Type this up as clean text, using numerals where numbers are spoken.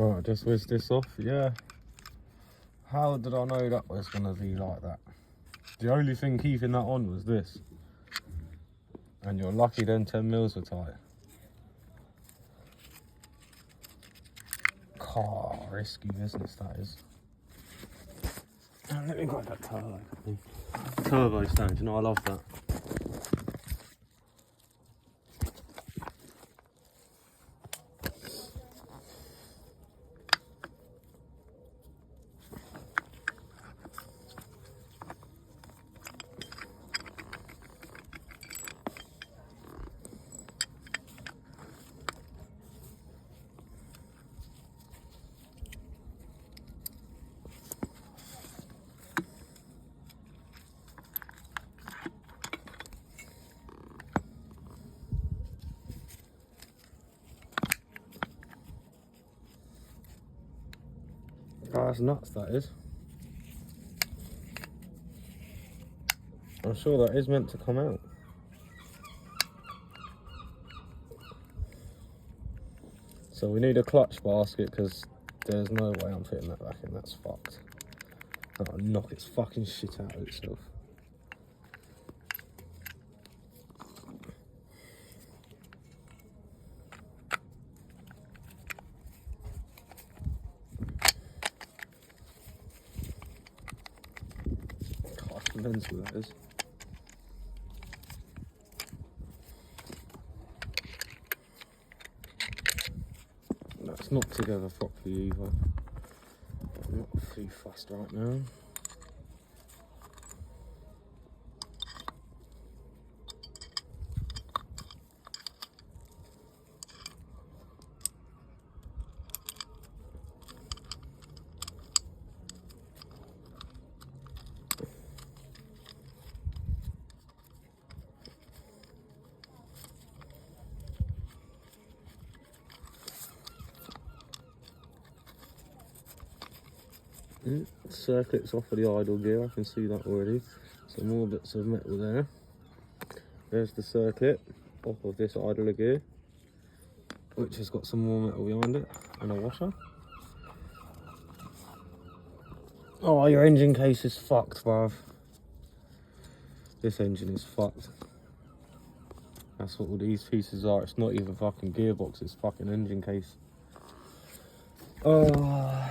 Right, just whiz this off, yeah. How did I know that was gonna be like that? The only thing keeping that on was this. And you're lucky then 10 mils were tight. Risky business that is. And let me grab that turbo. Turbo stand, you know I love that. Oh, that's nuts, that is. I'm sure that is meant to come out. So we need a clutch basket because there's no way I'm fitting that back in. That's fucked. That'll knock its fucking shit out of itself. God, mental that is. That's not together properly either. I'm not too fussed right now. Circuits off of the idle gear, I can see that already. Some more bits of metal there. There's the circuit off of this idler gear, which has got some more metal behind it, and a washer. Oh, your engine case is fucked, bruv. This engine is fucked. That's what all these pieces are. It's not even fucking gearbox, it's fucking engine case. Oh.